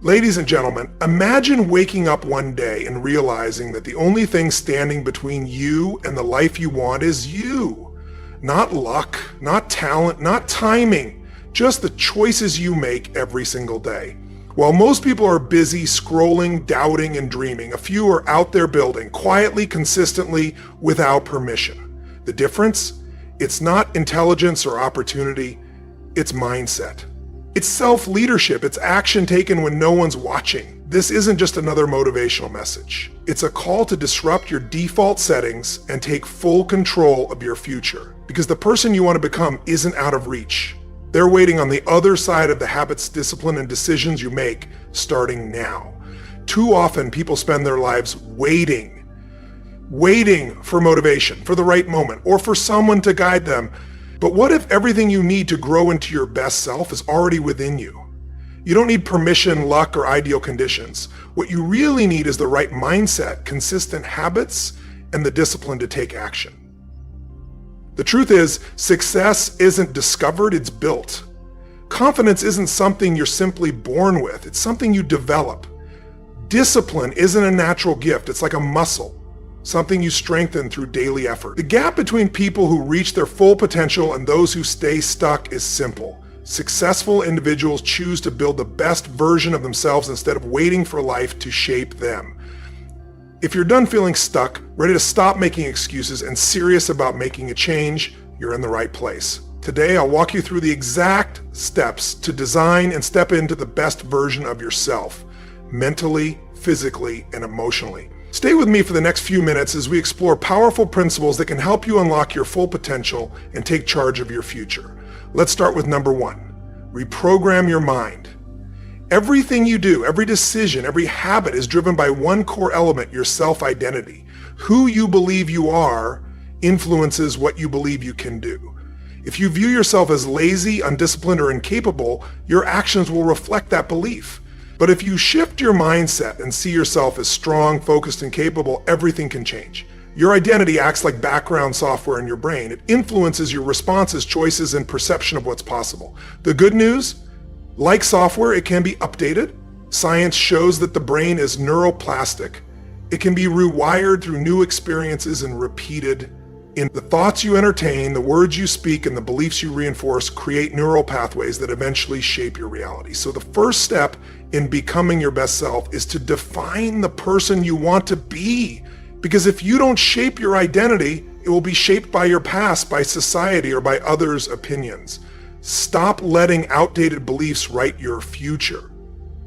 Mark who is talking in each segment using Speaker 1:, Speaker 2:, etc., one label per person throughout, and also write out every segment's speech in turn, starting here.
Speaker 1: Ladies and gentlemen, imagine waking up one day and realizing that the only thing standing between you and the life you want is you. Not luck, not talent, not timing, just the choices you make every single day. While most people are busy scrolling, doubting, and dreaming, a few are out there building, quietly, consistently, without permission. The difference? It's not intelligence or opportunity, it's mindset. It's self-leadership, it's action taken when no one's watching. This isn't just another motivational message. It's a call to disrupt your default settings and take full control of your future. Because the person you want to become isn't out of reach. They're waiting on the other side of the habits, discipline, and decisions you make starting now. Too often, people spend their lives waiting for motivation, for the right moment, or for someone to guide them. But what if everything you need to grow into your best self is already within you? You don't need permission, luck, or ideal conditions. What you really need is the right mindset, consistent habits, and the discipline to take action. The truth is, success isn't discovered, it's built. Confidence isn't something you're simply born with, it's something you develop. Discipline isn't a natural gift, it's like a muscle. Something you strengthen through daily effort. The gap between people who reach their full potential and those who stay stuck is simple. Successful individuals choose to build the best version of themselves instead of waiting for life to shape them. If you're done feeling stuck, ready to stop making excuses, and serious about making a change, you're in the right place. Today, I'll walk you through the exact steps to design and step into the best version of yourself, mentally, physically, and emotionally. Stay with me for the next few minutes as we explore powerful principles that can help you unlock your full potential and take charge of your future. Let's start with number 1. Reprogram your mind. Everything you do, every decision, every habit is driven by one core element, your self-identity. Who you believe you are influences what you believe you can do. If you view yourself as lazy, undisciplined, or incapable, your actions will reflect that belief. But if you shift your mindset and see yourself as strong, focused, and capable, everything can change. Your identity acts like background software in your brain. It influences your responses, choices, and perception of what's possible. The good news? Like software, it can be updated. Science shows that the brain is neuroplastic. It can be rewired through new experiences and repeated. In the thoughts you entertain, the words you speak, and the beliefs you reinforce create neural pathways that eventually shape your reality. So the first step in becoming your best self is to define the person you want to be. Because if you don't shape your identity, it will be shaped by your past, by society, or by others' opinions. Stop letting outdated beliefs write your future.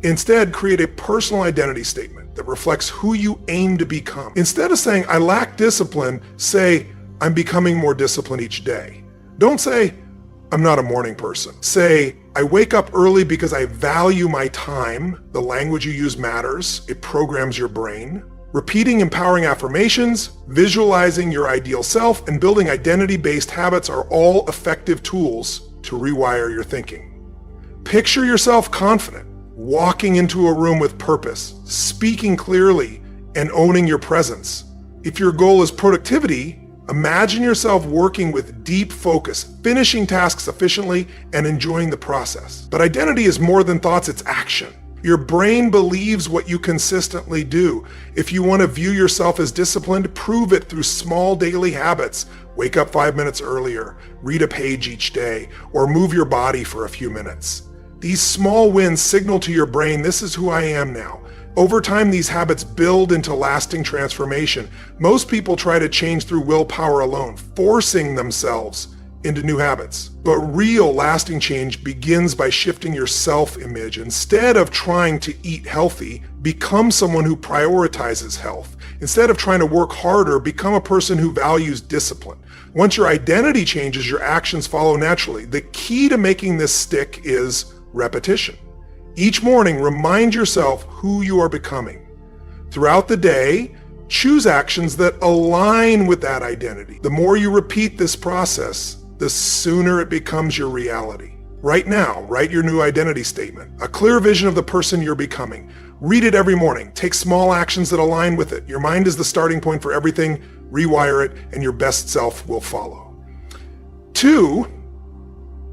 Speaker 1: Instead, create a personal identity statement that reflects who you aim to become. Instead of saying, I lack discipline, say, I'm becoming more disciplined each day. Don't say, I'm not a morning person. Say, I wake up early because I value my time. The language you use matters. It programs your brain. Repeating empowering affirmations, visualizing your ideal self, and building identity-based habits are all effective tools to rewire your thinking. Picture yourself confident, walking into a room with purpose, speaking clearly, and owning your presence. If your goal is productivity, imagine yourself working with deep focus, finishing tasks efficiently, and enjoying the process. But identity is more than thoughts, it's action. Your brain believes what you consistently do. If you want to view yourself as disciplined, prove it through small daily habits. Wake up 5 minutes earlier, read a page each day, or move your body for a few minutes. These small wins signal to your brain, this is who I am now. Over time, these habits build into lasting transformation. Most people try to change through willpower alone, forcing themselves into new habits. But real lasting change begins by shifting your self-image. Instead of trying to eat healthy, become someone who prioritizes health. Instead of trying to work harder, become a person who values discipline. Once your identity changes, your actions follow naturally. The key to making this stick is repetition. Each morning, remind yourself who you are becoming. Throughout the day, choose actions that align with that identity. The more you repeat this process, the sooner it becomes your reality. Right now, write your new identity statement, a clear vision of the person you're becoming. Read it every morning. Take small actions that align with it. Your mind is the starting point for everything. Rewire it, and your best self will follow. 2,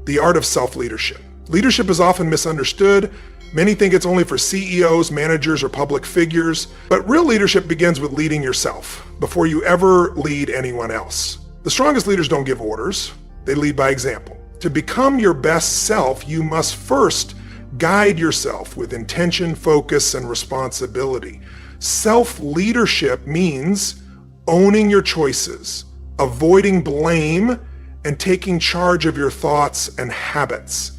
Speaker 1: the art of self-leadership. Leadership is often misunderstood. Many think it's only for CEOs, managers, or public figures, but real leadership begins with leading yourself before you ever lead anyone else. The strongest leaders don't give orders, they lead by example. To become your best self, you must first guide yourself with intention, focus, and responsibility. Self-leadership means owning your choices, avoiding blame, and taking charge of your thoughts and habits.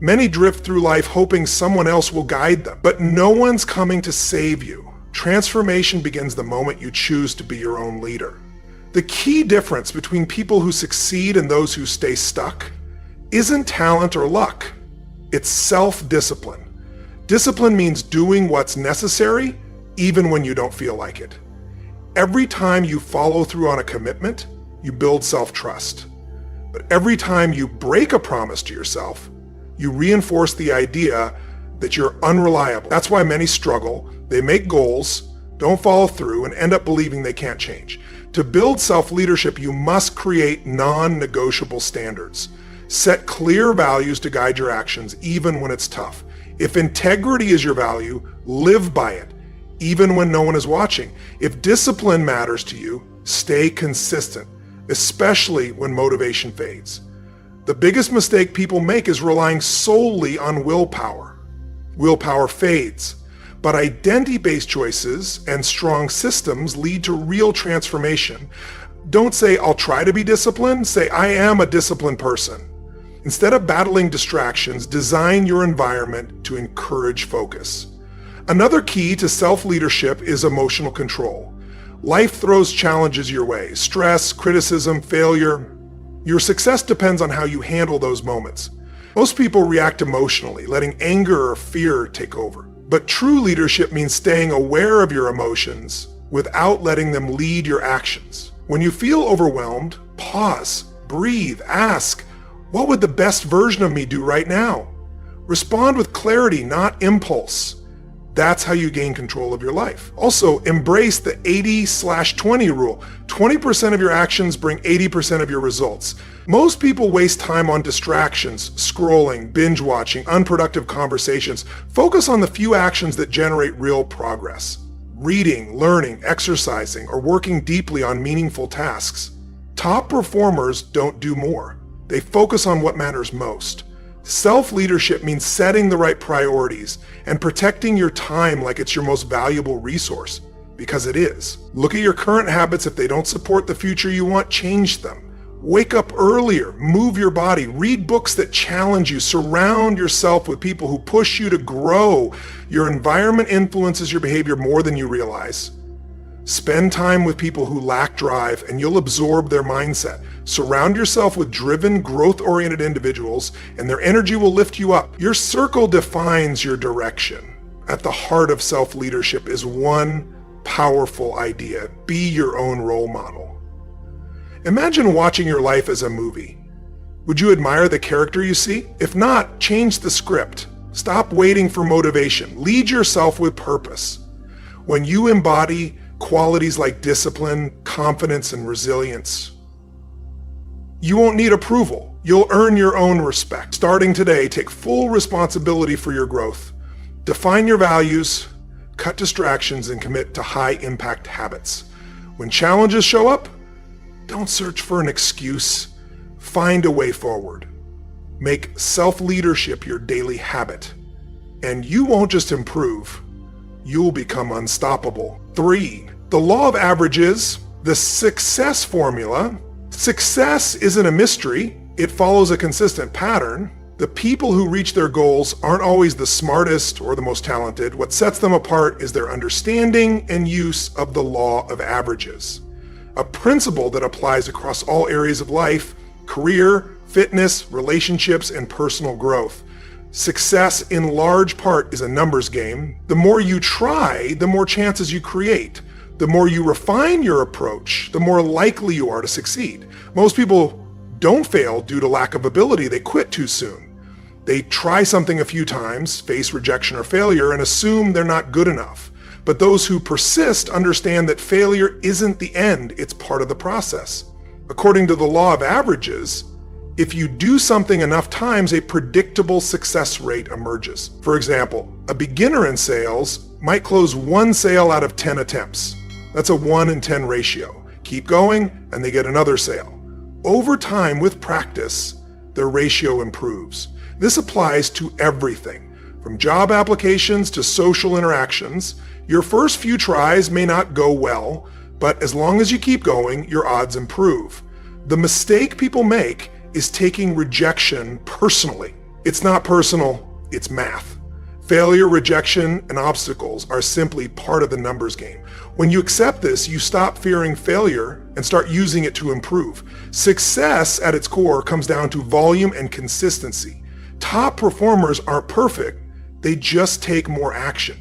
Speaker 1: Many drift through life hoping someone else will guide them, but no one's coming to save you. Transformation begins the moment you choose to be your own leader. The key difference between people who succeed and those who stay stuck isn't talent or luck. It's self-discipline. Discipline means doing what's necessary even when you don't feel like it. Every time you follow through on a commitment, you build self-trust. But every time you break a promise to yourself, you reinforce the idea that you're unreliable. That's why many struggle. They make goals, don't follow through, and end up believing they can't change. To build self-leadership, you must create non-negotiable standards. Set clear values to guide your actions, even when it's tough. If integrity is your value, live by it, even when no one is watching. If discipline matters to you, stay consistent, especially when motivation fades. The biggest mistake people make is relying solely on willpower. Willpower fades, but identity-based choices and strong systems lead to real transformation. Don't say, I'll try to be disciplined. Say, I am a disciplined person. Instead of battling distractions, design your environment to encourage focus. Another key to self-leadership is emotional control. Life throws challenges your way: stress, criticism, failure. Your success depends on how you handle those moments. Most people react emotionally, letting anger or fear take over. But true leadership means staying aware of your emotions without letting them lead your actions. When you feel overwhelmed, pause, breathe, ask, what would the best version of me do right now? Respond with clarity, not impulse. That's how you gain control of your life. Also, embrace the 80/20 rule. 20% of your actions bring 80% of your results. Most people waste time on distractions, scrolling, binge watching, unproductive conversations. Focus on the few actions that generate real progress. Reading, learning, exercising, or working deeply on meaningful tasks. Top performers don't do more. They focus on what matters most. Self-leadership means setting the right priorities and protecting your time like it's your most valuable resource, because it is. Look at your current habits. If they don't support the future you want, change them. Wake up earlier, move your body, read books that challenge you, surround yourself with people who push you to grow. Your environment influences your behavior more than you realize. Spend time with people who lack drive and you'll absorb their mindset. Surround yourself with driven, growth-oriented individuals and their energy will lift you up. Your circle defines your direction. At the heart of self-leadership is one powerful idea: be your own role model. Imagine watching your life as a movie. Would you admire the character you see? If not, change the script. Stop waiting for motivation. Lead yourself with purpose. When you embody qualities like discipline, confidence, and resilience, you won't need approval. You'll earn your own respect. Starting today, take full responsibility for your growth. Define your values, cut distractions, and commit to high-impact habits. When challenges show up, don't search for an excuse. Find a way forward. Make self-leadership your daily habit. And you won't just improve, you'll become unstoppable. 3. The law of averages, the success formula. Success isn't a mystery. It follows a consistent pattern. The people who reach their goals aren't always the smartest or the most talented. What sets them apart is their understanding and use of the law of averages, a principle that applies across all areas of life: career, fitness, relationships, and personal growth. Success in large part is a numbers game. The more you try, the more chances you create. The more you refine your approach, the more likely you are to succeed. Most people don't fail due to lack of ability. They quit too soon. They try something a few times, face rejection or failure, and assume they're not good enough. But those who persist understand that failure isn't the end, it's part of the process. According to the law of averages, If you do something enough times, a predictable success rate emerges. For example, a beginner in sales might close 1 sale out of 10 attempts. That's a 1 in 10 ratio. Keep going, and they get another sale. Over time, with practice, their ratio improves. This applies to everything, from job applications to social interactions. Your first few tries may not go well, but as long as you keep going, your odds improve. The mistake people make is taking rejection personally. It's not personal, it's math. Failure, rejection, and obstacles are simply part of the numbers game. When you accept this, you stop fearing failure and start using it to improve. Success at its core comes down to volume and consistency. Top performers aren't perfect, they just take more action.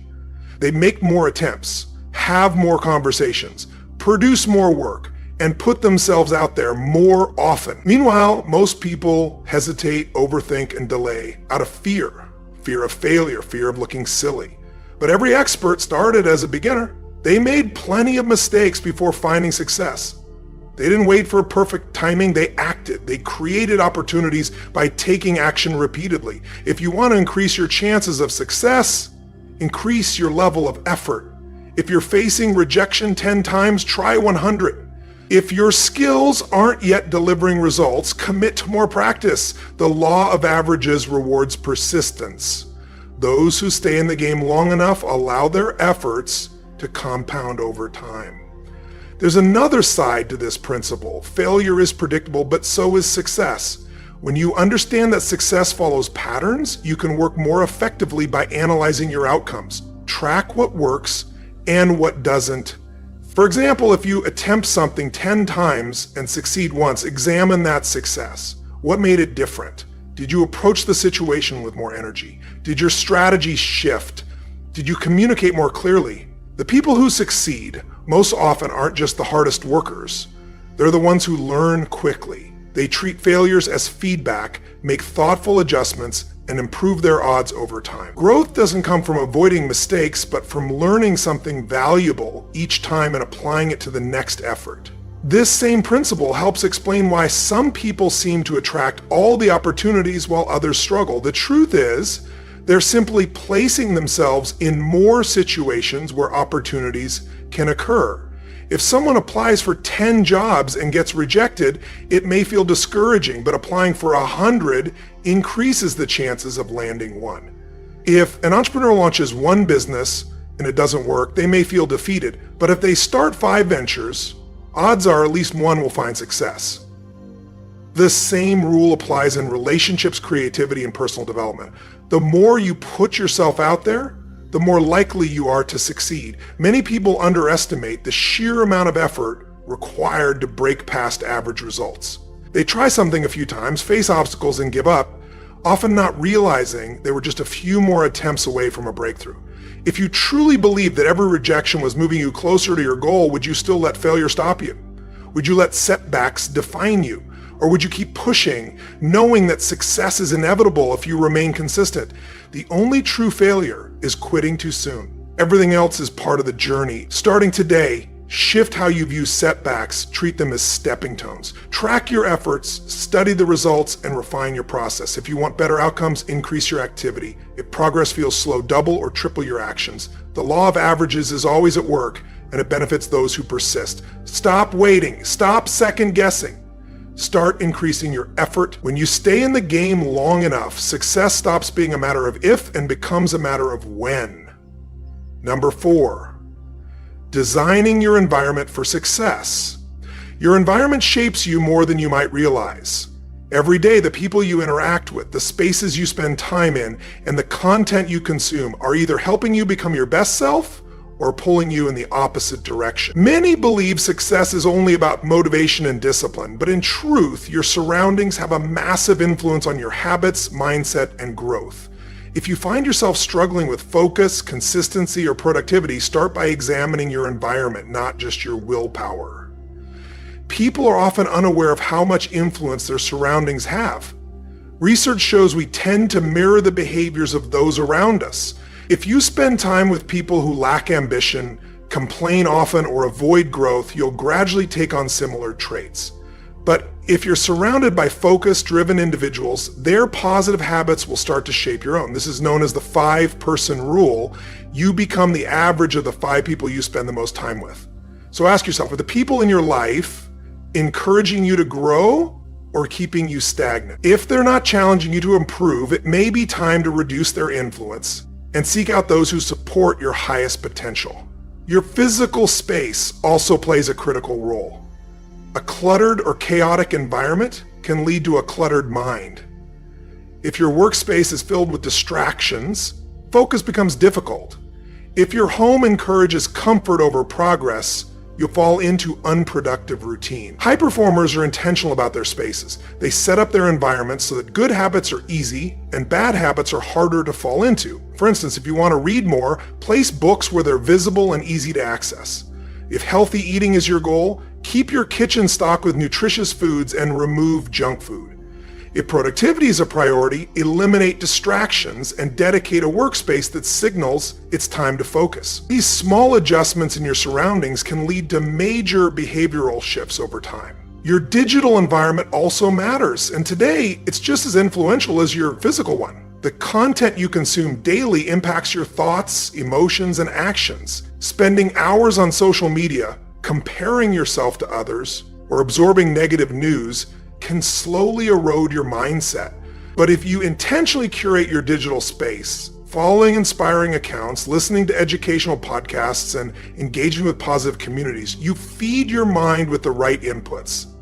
Speaker 1: They make more attempts, have more conversations, produce more work, and put themselves out there more often. Meanwhile, most people hesitate, overthink, and delay out of fear. Fear of failure, fear of looking silly. But every expert started as a beginner. They made plenty of mistakes before finding success. They didn't wait for perfect timing, they acted. They created opportunities by taking action repeatedly. If you want to increase your chances of success, increase your level of effort. If you're facing rejection 10 times, try 100. If your skills aren't yet delivering results, commit to more practice. The law of averages rewards persistence. Those who stay in the game long enough allow their efforts to compound over time. There's another side to this principle. Failure is predictable, but so is success. When you understand that success follows patterns, you can work more effectively by analyzing your outcomes. Track what works and what doesn't. For example, if you attempt something 10 times and succeed once, examine that success. What made it different? Did you approach the situation with more energy? Did your strategy shift? Did you communicate more clearly? The people who succeed most often aren't just the hardest workers. They're the ones who learn quickly. They treat failures as feedback, make thoughtful adjustments, and improve their odds over time. Growth doesn't come from avoiding mistakes, but from learning something valuable each time and applying it to the next effort. This same principle helps explain why some people seem to attract all the opportunities while others struggle. The truth is, they're simply placing themselves in more situations where opportunities can occur. If someone applies for 10 jobs and gets rejected, it may feel discouraging, but applying for 100 increases the chances of landing one. If an entrepreneur launches one business and it doesn't work, they may feel defeated, but if they start 5 ventures, odds are at least one will find success. The same rule applies in relationships, creativity, and personal development. The more you put yourself out there, the more likely you are to succeed. Many people underestimate the sheer amount of effort required to break past average results. They try something a few times, face obstacles, and give up, often not realizing they were just a few more attempts away from a breakthrough. If you truly believe that every rejection was moving you closer to your goal, would you still let failure stop you? Would you let setbacks define you? Or would you keep pushing, knowing that success is inevitable if you remain consistent? The only true failure is quitting too soon. Everything else is part of the journey. Starting today, shift how you view setbacks, treat them as stepping stones. Track your efforts, study the results, and refine your process. If you want better outcomes, increase your activity. If progress feels slow, double or triple your actions. The law of averages is always at work, and it benefits those who persist. Stop waiting. Stop second guessing. Start increasing your effort. When you stay in the game long enough, success stops being a matter of if and becomes a matter of when. Number 4, designing your environment for success. Your environment shapes you more than you might realize. Every day, the people you interact with, the spaces you spend time in, and the content you consume are either helping you become your best self or pulling you in the opposite direction. Many believe success is only about motivation and discipline, but in truth, your surroundings have a massive influence on your habits, mindset, and growth. If you find yourself struggling with focus, consistency, or productivity, start by examining your environment, not just your willpower. People are often unaware of how much influence their surroundings have. Research shows we tend to mirror the behaviors of those around us. If you spend time with people who lack ambition, complain often, or avoid growth, you'll gradually take on similar traits. But If you're surrounded by focused, driven individuals, their positive habits will start to shape your own. This is known as the 5-person rule. You become the average of the 5 people you spend the most time with. So ask yourself, are the people in your life encouraging you to grow or keeping you stagnant? If they're not challenging you to improve, it may be time to reduce their influence and seek out those who support your highest potential. Your physical space also plays a critical role. A cluttered or chaotic environment can lead to a cluttered mind. If your workspace is filled with distractions, focus becomes difficult. If your home encourages comfort over progress, you'll fall into unproductive routine. High performers are intentional about their spaces. They set up their environments so that good habits are easy and bad habits are harder to fall into. For instance, if you want to read more, place books where they're visible and easy to access. If healthy eating is your goal, keep your kitchen stocked with nutritious foods and remove junk food. If productivity is a priority, eliminate distractions and dedicate a workspace that signals it's time to focus. These small adjustments in your surroundings can lead to major behavioral shifts over time. Your digital environment also matters, and today it's just as influential as your physical one. The content you consume daily impacts your thoughts, emotions, and actions. Spending hours on social media, comparing yourself to others, or absorbing negative news can slowly erode your mindset. But if you intentionally curate your digital space, following inspiring accounts, listening to educational podcasts, and engaging with positive communities, you feed your mind with the right inputs.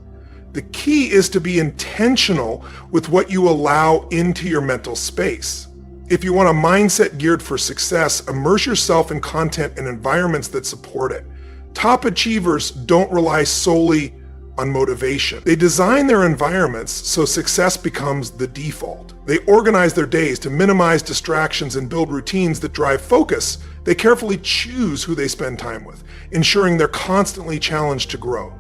Speaker 1: The key is to be intentional with what you allow into your mental space. If you want a mindset geared for success, immerse yourself in content and environments that support it. Top achievers don't rely solely on motivation. They design their environments so success becomes the default. They organize their days to minimize distractions and build routines that drive focus. They carefully choose who they spend time with, ensuring they're constantly challenged to grow.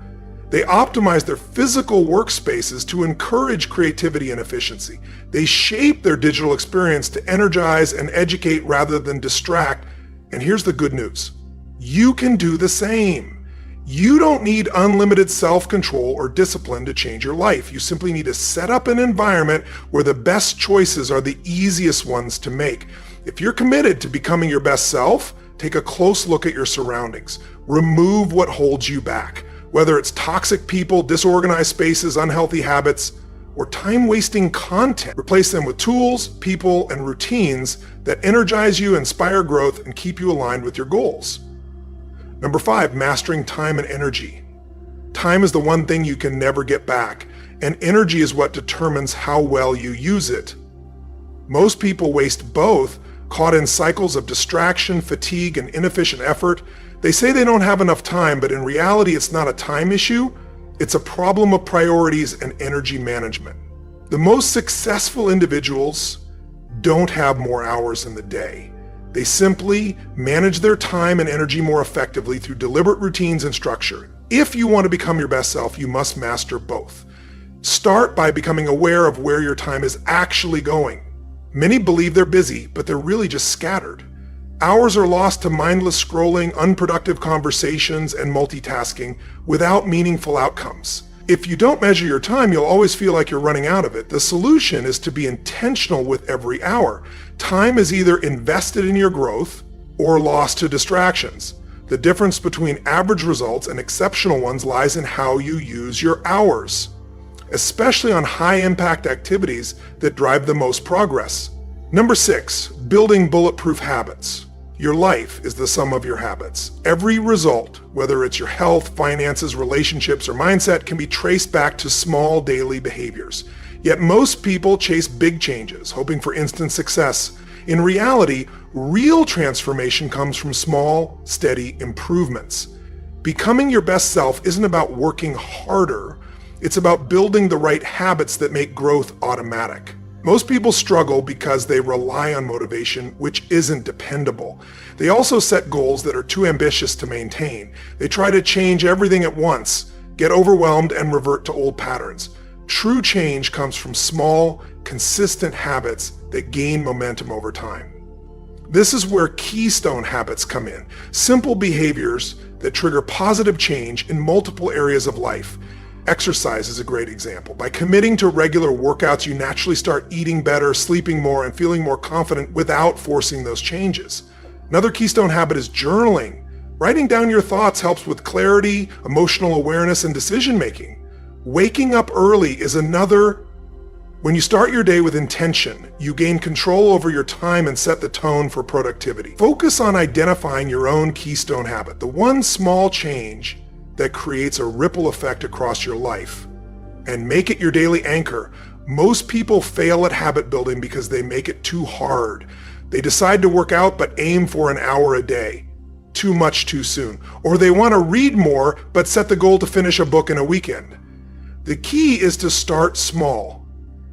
Speaker 1: They optimize their physical workspaces to encourage creativity and efficiency. They shape their digital experience to energize and educate rather than distract. And here's the good news. You can do the same. You don't need unlimited self-control or discipline to change your life. You simply need to set up an environment where the best choices are the easiest ones to make. If you're committed to becoming your best self, take a close look at your surroundings. Remove what holds you back. Whether it's toxic people, disorganized spaces, unhealthy habits, or time-wasting content, replace them with tools, people, and routines that energize you, inspire growth, and keep you aligned with your goals. Number 5, mastering time and energy. Time is the one thing you can never get back, and energy is what determines how well you use it. Most people waste both, caught in cycles of distraction, fatigue, and inefficient effort. They say they don't have enough time, but in reality, it's not a time issue. It's a problem of priorities and energy management. The most successful individuals don't have more hours in the day. They simply manage their time and energy more effectively through deliberate routines and structure. If you want to become your best self, you must master both. Start by becoming aware of where your time is actually going. Many believe they're busy, but they're really just scattered. Hours are lost to mindless scrolling, unproductive conversations, and multitasking without meaningful outcomes. If you don't measure your time, you'll always feel like you're running out of it. The solution is to be intentional with every hour. Time is either invested in your growth or lost to distractions. The difference between average results and exceptional ones lies in how you use your hours, especially on high-impact activities that drive the most progress. Number 6, building bulletproof habits. Your life is the sum of your habits. Every result, whether it's your health, finances, relationships, or mindset, can be traced back to small daily behaviors. Yet most people chase big changes, hoping for instant success. In reality, real transformation comes from small, steady improvements. Becoming your best self isn't about working harder. It's about building the right habits that make growth automatic. Most people struggle because they rely on motivation, which isn't dependable. They also set goals that are too ambitious to maintain. They try to change everything at once, get overwhelmed, and revert to old patterns. True change comes from small, consistent habits that gain momentum over time. This is where keystone habits come in. Simple behaviors that trigger positive change in multiple areas of life. Exercise is a great example. By committing to regular workouts, you naturally start eating better, sleeping more, and feeling more confident without forcing those changes. Another keystone habit is journaling. Writing down your thoughts helps with clarity, emotional awareness, and decision-making. Waking up early is another. When you start your day with intention, you gain control over your time and set the tone for productivity. Focus on identifying your own keystone habit, the one small change that creates a ripple effect across your life, and make it your daily anchor. Most people fail at habit building because they make it too hard. They decide to work out but aim for an hour a day. Too much too soon. Or they want to read more but set the goal to finish a book in a weekend. The key is to start small.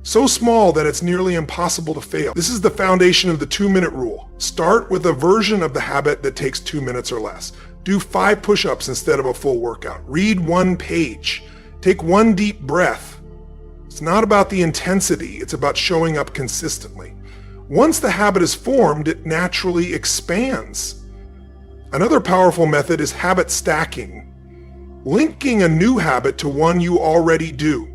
Speaker 1: So small that it's nearly impossible to fail. This is the foundation of the 2-minute rule. Start with a version of the habit that takes 2 minutes or less. Do 5 push-ups instead of a full workout. Read 1 page. Take 1 deep breath. It's not about the intensity, it's about showing up consistently. Once the habit is formed, it naturally expands. Another powerful method is habit stacking. Linking a new habit to one you already do.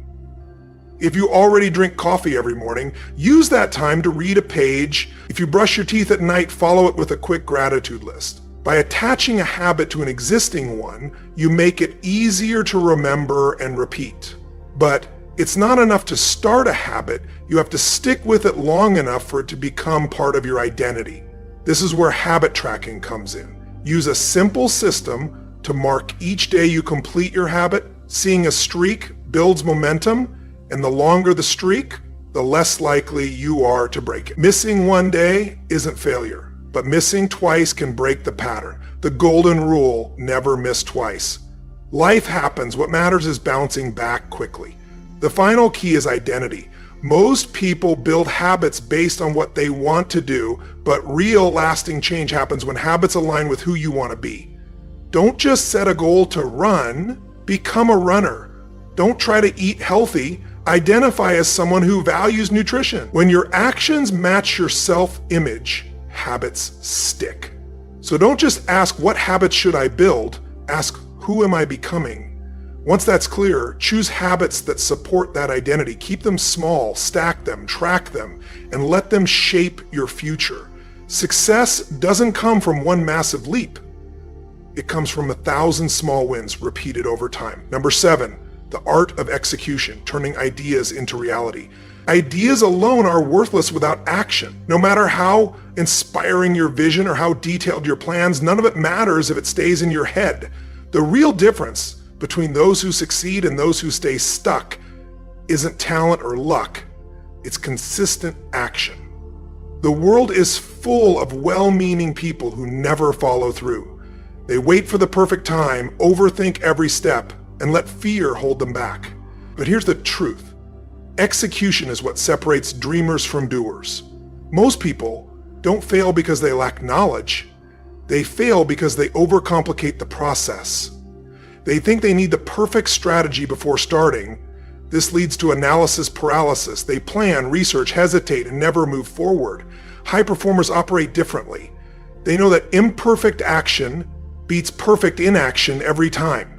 Speaker 1: If you already drink coffee every morning, use that time to read a page. If you brush your teeth at night, follow it with a quick gratitude list. By attaching a habit to an existing one, you make it easier to remember and repeat. But it's not enough to start a habit, you have to stick with it long enough for it to become part of your identity. This is where habit tracking comes in. Use a simple system to mark each day you complete your habit. Seeing a streak builds momentum, and the longer the streak, the less likely you are to break it. Missing 1 day isn't failure, but missing twice can break the pattern. The golden rule, never miss twice. Life happens, what matters is bouncing back quickly. The final key is identity. Most people build habits based on what they want to do, but real lasting change happens when habits align with who you want to be. Don't just set a goal to run, become a runner. Don't try to eat healthy. Identify as someone who values nutrition. When your actions match your self-image, habits stick. So don't just ask, what habits should I build? Ask, who am I becoming? Once that's clear, choose habits that support that identity. Keep them small, stack them, track them, and let them shape your future. Success doesn't come from one massive leap. It comes from 1,000 small wins repeated over time. Number 7, the art of execution, turning ideas into reality. Ideas alone are worthless without action. No matter how inspiring your vision or how detailed your plans, none of it matters if it stays in your head. The real difference between those who succeed and those who stay stuck isn't talent or luck, it's consistent action. The world is full of well-meaning people who never follow through. They wait for the perfect time, overthink every step, and let fear hold them back. But here's the truth. Execution is what separates dreamers from doers. Most people don't fail because they lack knowledge. They fail because they overcomplicate the process. They think they need the perfect strategy before starting. This leads to analysis paralysis. They plan, research, hesitate, and never move forward. High performers operate differently. They know that imperfect action beats perfect inaction every time.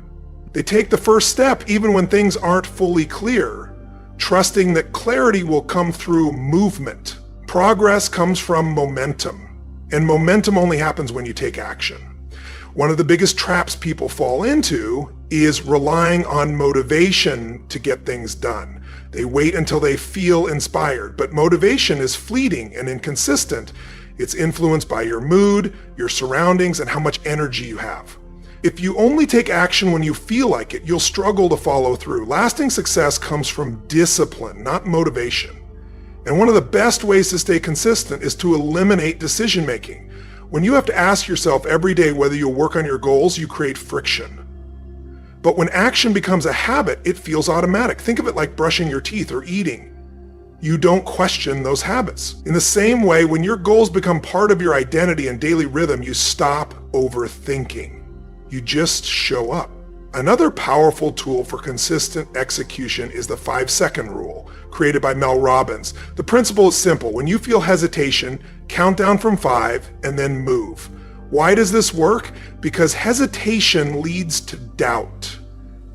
Speaker 1: They take the first step even when things aren't fully clear, trusting that clarity will come through movement. Progress comes from momentum, and momentum only happens when you take action. One of the biggest traps people fall into is relying on motivation to get things done. They wait until they feel inspired, but motivation is fleeting and inconsistent. It's influenced by your mood, your surroundings, and how much energy you have. If you only take action when you feel like it, you'll struggle to follow through. Lasting success comes from discipline, not motivation. And one of the best ways to stay consistent is to eliminate decision making. When you have to ask yourself every day whether you'll work on your goals, you create friction. But when action becomes a habit, it feels automatic. Think of it like brushing your teeth or eating. You don't question those habits. In the same way, when your goals become part of your identity and daily rhythm, you stop overthinking. You just show up. Another powerful tool for consistent execution is the 5-second rule, created by Mel Robbins. The principle is simple. When you feel hesitation, count down from 5 and then move. Why does this work? Because hesitation leads to doubt,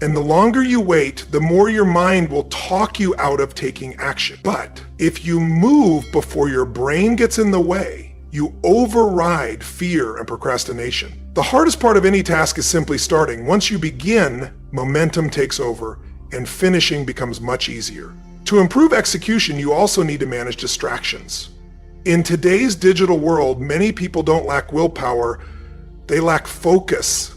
Speaker 1: And the longer you wait, the more your mind will talk you out of taking action. But if you move before your brain gets in the way, you override fear and procrastination. The hardest part of any task is simply starting. Once you begin, momentum takes over and finishing becomes much easier. To improve execution, you also need to manage distractions. In today's digital world, many people don't lack willpower, they lack focus.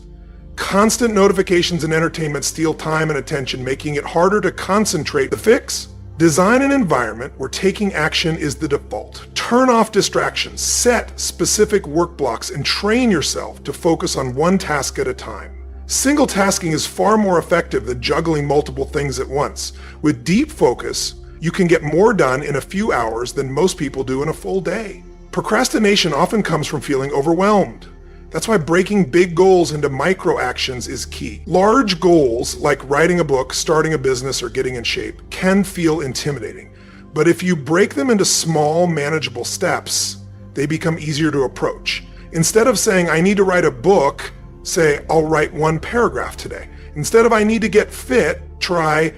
Speaker 1: Constant notifications and entertainment steal time and attention, making it harder to concentrate. The fix? Design an environment where taking action is the default. Turn off distractions, set specific work blocks, and train yourself to focus on one task at a time. Single tasking is far more effective than juggling multiple things at once. With deep focus, you can get more done in a few hours than most people do in a full day. Procrastination often comes from feeling overwhelmed. That's why breaking big goals into micro actions is key. Large goals, like writing a book, starting a business, or getting in shape, can feel intimidating. But if you break them into small, manageable steps, they become easier to approach. Instead of saying, I need to write a book, say, I'll write one paragraph today. Instead of I need to get fit, try,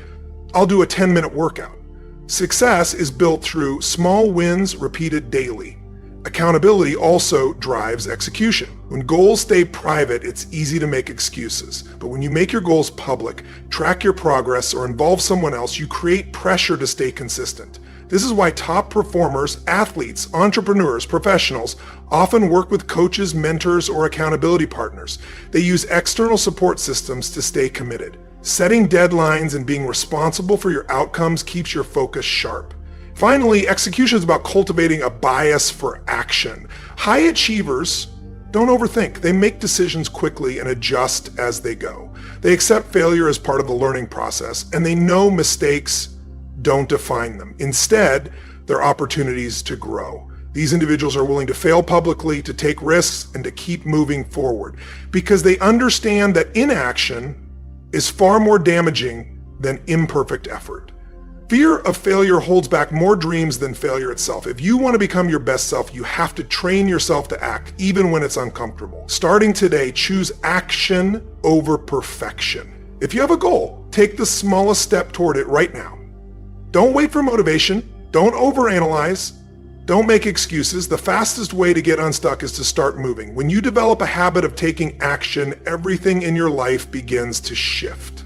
Speaker 1: I'll do a 10-minute workout. Success is built through small wins repeated daily. Accountability also drives execution. When goals stay private, it's easy to make excuses. But when you make your goals public, track your progress, or involve someone else, you create pressure to stay consistent. This is why top performers, athletes, entrepreneurs, professionals often work with coaches, mentors, or accountability partners. They use external support systems to stay committed. Setting deadlines and being responsible for your outcomes keeps your focus sharp. Finally, execution is about cultivating a bias for action. High achievers don't overthink. They make decisions quickly and adjust as they go. They accept failure as part of the learning process, and they know mistakes don't define them. Instead, they're opportunities to grow. These individuals are willing to fail publicly, to take risks, and to keep moving forward because they understand that inaction is far more damaging than imperfect effort. Fear of failure holds back more dreams than failure itself. If you want to become your best self, you have to train yourself to act, even when it's uncomfortable. Starting today, choose action over perfection. If you have a goal, take the smallest step toward it right now. Don't wait for motivation. Don't overanalyze. Don't make excuses. The fastest way to get unstuck is to start moving. When you develop a habit of taking action, everything in your life begins to shift.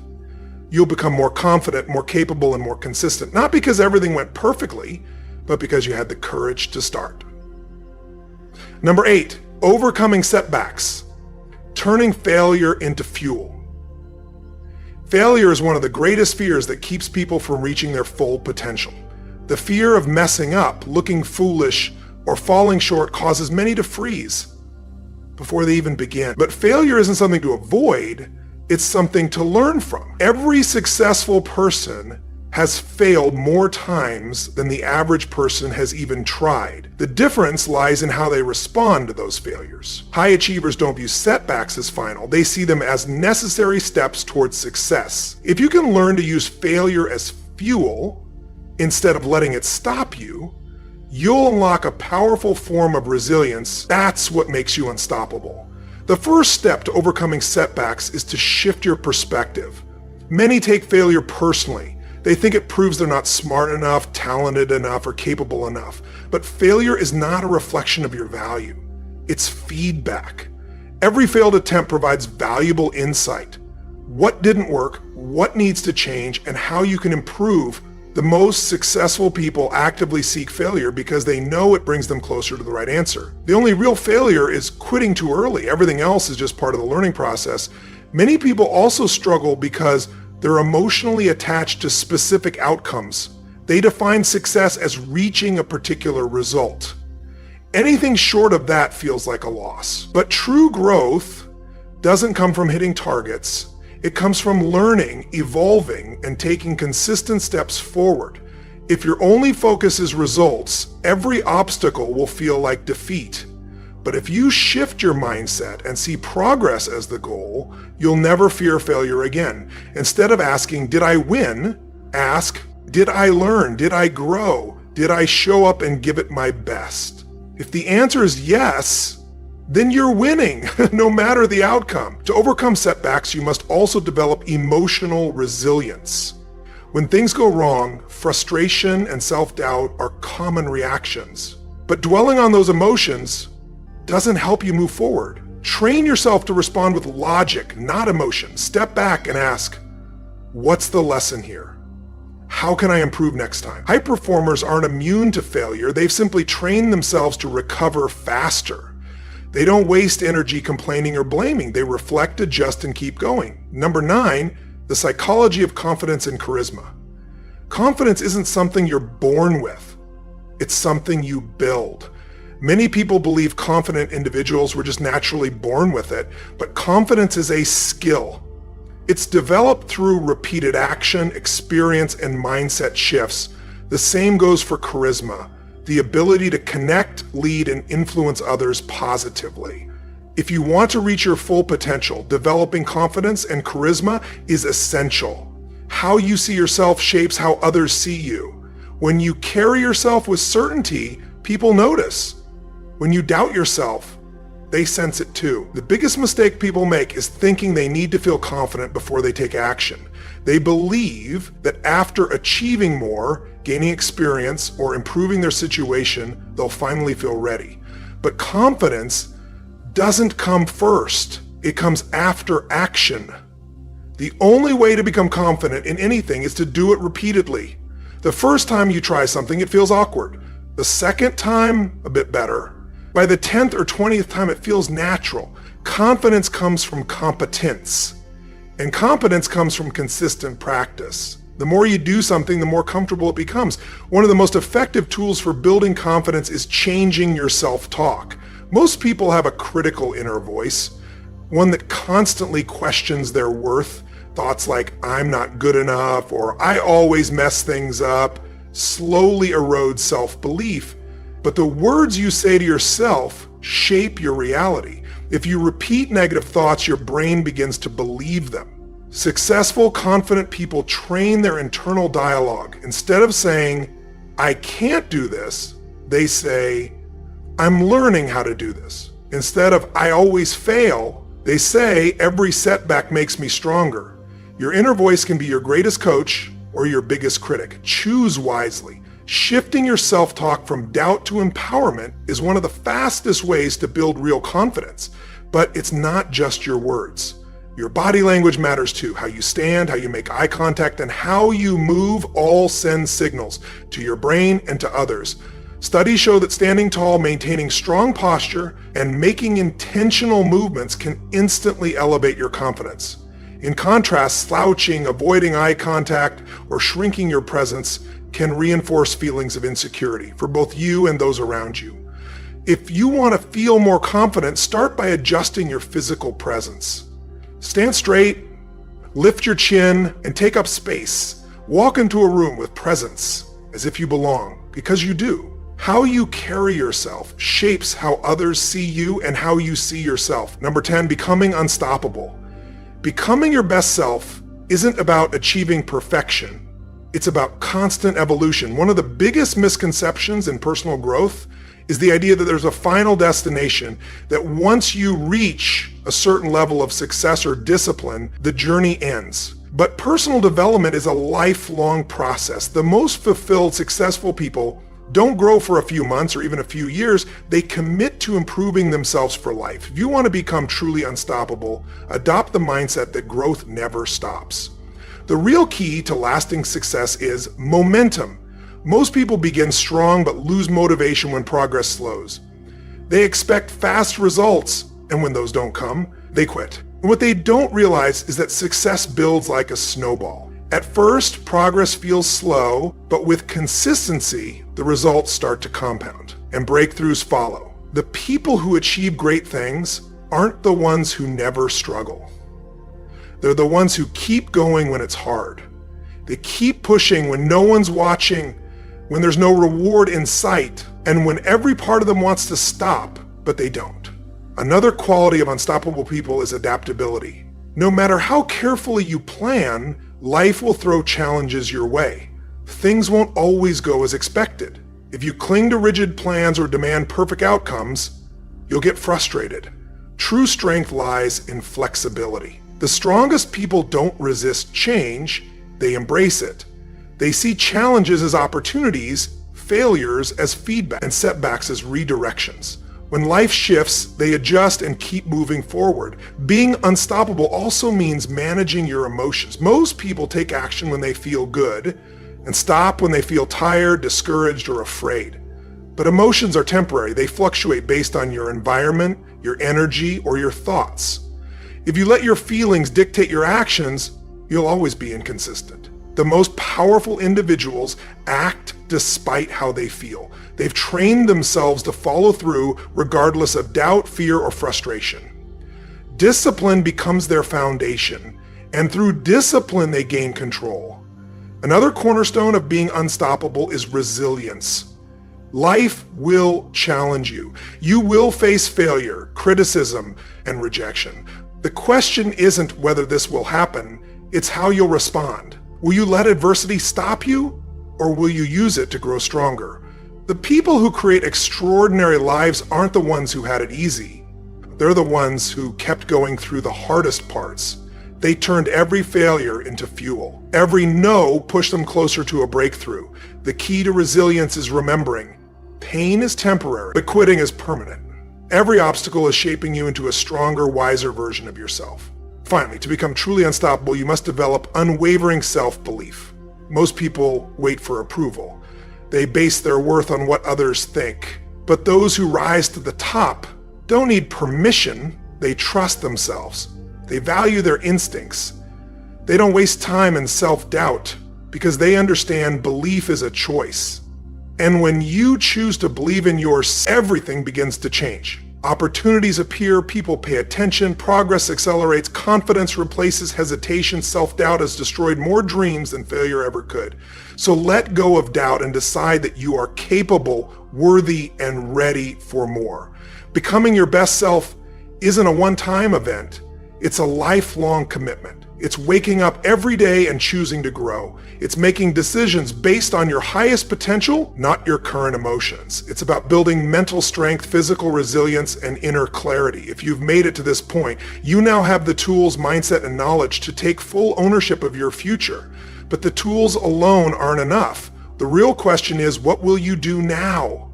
Speaker 1: You'll become more confident, more capable, and more consistent. Not because everything went perfectly, but because you had the courage to start. Number 8, overcoming setbacks, turning failure into fuel. Failure is one of the greatest fears that keeps people from reaching their full potential. The fear of messing up, looking foolish, or falling short causes many to freeze before they even begin. But failure isn't something to avoid. It's something to learn from. Every successful person has failed more times than the average person has even tried. The difference lies in how they respond to those failures. High achievers don't view setbacks as final. They see them as necessary steps towards success. If you can learn to use failure as fuel instead of letting it stop you, you'll unlock a powerful form of resilience. That's what makes you unstoppable. The first step to overcoming setbacks is to shift your perspective. Many take failure personally. They think it proves they're not smart enough, talented enough, or capable enough. But failure is not a reflection of your value. It's feedback. Every failed attempt provides valuable insight. What didn't work, what needs to change, and how you can improve. The most successful people actively seek failure because they know it brings them closer to the right answer. The only real failure is quitting too early. Everything else is just part of the learning process. Many people also struggle because they're emotionally attached to specific outcomes. They define success as reaching a particular result. Anything short of that feels like a loss. But true growth doesn't come from hitting targets. It comes from learning, evolving, and taking consistent steps forward. If your only focus is results, every obstacle will feel like defeat. But if you shift your mindset and see progress as the goal, you'll never fear failure again. Instead of asking, did I win? Ask, did I learn? Did I grow? Did I show up and give it my best? If the answer is yes, then you're winning, no matter the outcome. To overcome setbacks, you must also develop emotional resilience. When things go wrong, frustration and self-doubt are common reactions. But dwelling on those emotions doesn't help you move forward. Train yourself to respond with logic, not emotion. Step back and ask, what's the lesson here? How can I improve next time? High performers aren't immune to failure. They've simply trained themselves to recover faster. They don't waste energy complaining or blaming. They reflect, adjust, and keep going. Number 9, the psychology of confidence and charisma. Confidence isn't something you're born with. It's something you build. Many people believe confident individuals were just naturally born with it, but confidence is a skill. It's developed through repeated action, experience, and mindset shifts. The same goes for charisma, the ability to connect, lead, and influence others positively. If you want to reach your full potential, developing confidence and charisma is essential. How you see yourself shapes how others see you. When you carry yourself with certainty, people notice. When you doubt yourself, they sense it too. The biggest mistake people make is thinking they need to feel confident before they take action. They believe that after achieving more, gaining experience, or improving their situation, they'll finally feel ready. But confidence doesn't come first. It comes after action. The only way to become confident in anything is to do it repeatedly. The first time you try something, it feels awkward. The second time, a bit better. By the 10th or 20th time, it feels natural. Confidence comes from competence, and competence comes from consistent practice. The more you do something, the more comfortable it becomes. One of the most effective tools for building confidence is changing your self-talk. Most people have a critical inner voice, one that constantly questions their worth. Thoughts like, I'm not good enough, or I always mess things up, slowly erode self-belief. But the words you say to yourself shape your reality. If you repeat negative thoughts, your brain begins to believe them. Successful, confident people train their internal dialogue. Instead of saying, I can't do this, they say, I'm learning how to do this. Instead of, I always fail, they say, every setback makes me stronger. Your inner voice can be your greatest coach or your biggest critic. Choose wisely. Shifting your self-talk from doubt to empowerment is one of the fastest ways to build real confidence. But it's not just your words. Your body language matters too. How you stand, how you make eye contact, and how you move all send signals to your brain and to others. Studies show that standing tall, maintaining strong posture, and making intentional movements can instantly elevate your confidence. In contrast, slouching, avoiding eye contact, or shrinking your presence can reinforce feelings of insecurity for both you and those around you. If you want to feel more confident, start by adjusting your physical presence. Stand straight, lift your chin, and take up space. Walk into a room with presence, as if you belong, because you do. How you carry yourself shapes how others see you and how you see yourself. Number 10, becoming unstoppable. Becoming your best self isn't about achieving perfection. It's about constant evolution. One of the biggest misconceptions in personal growth is the idea that there's a final destination, that once you reach a certain level of success or discipline, the journey ends. But personal development is a lifelong process. The most fulfilled, successful people don't grow for a few months or even a few years. They commit to improving themselves for life. If you want to become truly unstoppable, adopt the mindset that growth never stops. The real key to lasting success is momentum. Most people begin strong but lose motivation when progress slows. They expect fast results, and when those don't come, they quit. And what they don't realize is that success builds like a snowball. At first, progress feels slow, but with consistency, the results start to compound, and breakthroughs follow. The people who achieve great things aren't the ones who never struggle. They're the ones who keep going when it's hard. They keep pushing when no one's watching, when there's no reward in sight, and when every part of them wants to stop, but they don't. Another quality of unstoppable people is adaptability. No matter how carefully you plan, life will throw challenges your way. Things won't always go as expected. If you cling to rigid plans or demand perfect outcomes, You'll get frustrated. True strength lies in flexibility. The strongest people don't resist change, they embrace it. They see challenges as opportunities, failures as feedback, and setbacks as redirections. When life shifts, they adjust and keep moving forward. Being unstoppable also means managing your emotions. Most people take action when they feel good and stop when they feel tired, discouraged, or afraid. But emotions are temporary. They fluctuate based on your environment, your energy, or your thoughts. If you let your feelings dictate your actions, you'll always be inconsistent. The most powerful individuals act despite how they feel. They've trained themselves to follow through regardless of doubt, fear, or frustration. Discipline becomes their foundation, and through discipline they gain control. Another cornerstone of being unstoppable is resilience. Life will challenge you. You will face failure, criticism, and rejection. The question isn't whether this will happen, it's how you'll respond. Will you let adversity stop you, or will you use it to grow stronger? The people who create extraordinary lives aren't the ones who had it easy. They're the ones who kept going through the hardest parts. They turned every failure into fuel. Every no pushed them closer to a breakthrough. The key to resilience is remembering, pain is temporary, but quitting is permanent. Every obstacle is shaping you into a stronger, wiser version of yourself. Finally, to become truly unstoppable, you must develop unwavering self-belief. Most people wait for approval. They base their worth on what others think. But those who rise to the top don't need permission. They trust themselves. They value their instincts. They don't waste time in self-doubt because they understand belief is a choice. And when you choose to believe in yourself, everything begins to change. Opportunities appear, people pay attention, progress accelerates, confidence replaces hesitation, self-doubt has destroyed more dreams than failure ever could. So let go of doubt and decide that you are capable, worthy, and ready for more. Becoming your best self isn't a one-time event. It's a lifelong commitment. It's waking up every day and choosing to grow. It's making decisions based on your highest potential, not your current emotions. It's about building mental strength, physical resilience, and inner clarity. If you've made it to this point, you now have the tools, mindset, and knowledge to take full ownership of your future. But the tools alone aren't enough. The real question is, what will you do now?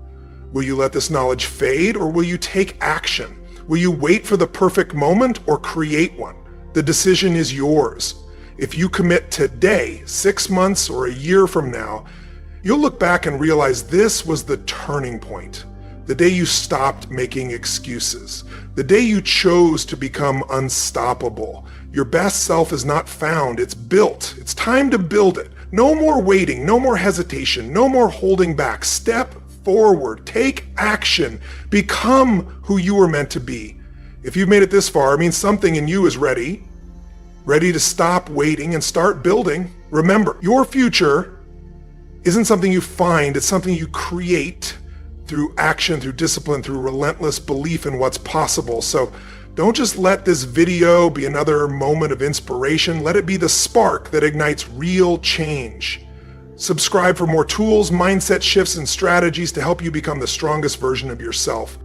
Speaker 1: Will you let this knowledge fade, or will you take action? Will you wait for the perfect moment or create one? The decision is yours. If you commit today, 6 months or a year from now, you'll look back and realize this was the turning point. The day you stopped making excuses. The day you chose to become unstoppable. Your best self is not found, it's built. It's time to build it. No more waiting, no more hesitation, no more holding back. Step forward, take action, become who you were meant to be. If you've made it this far, it means something in you is ready to stop waiting and start building. Remember, your future isn't something you find, it's something you create through action, through discipline, through relentless belief in what's possible. So don't just let this video be another moment of inspiration. Let it be the spark that ignites real change. Subscribe for more tools, mindset shifts, and strategies to help you become the strongest version of yourself.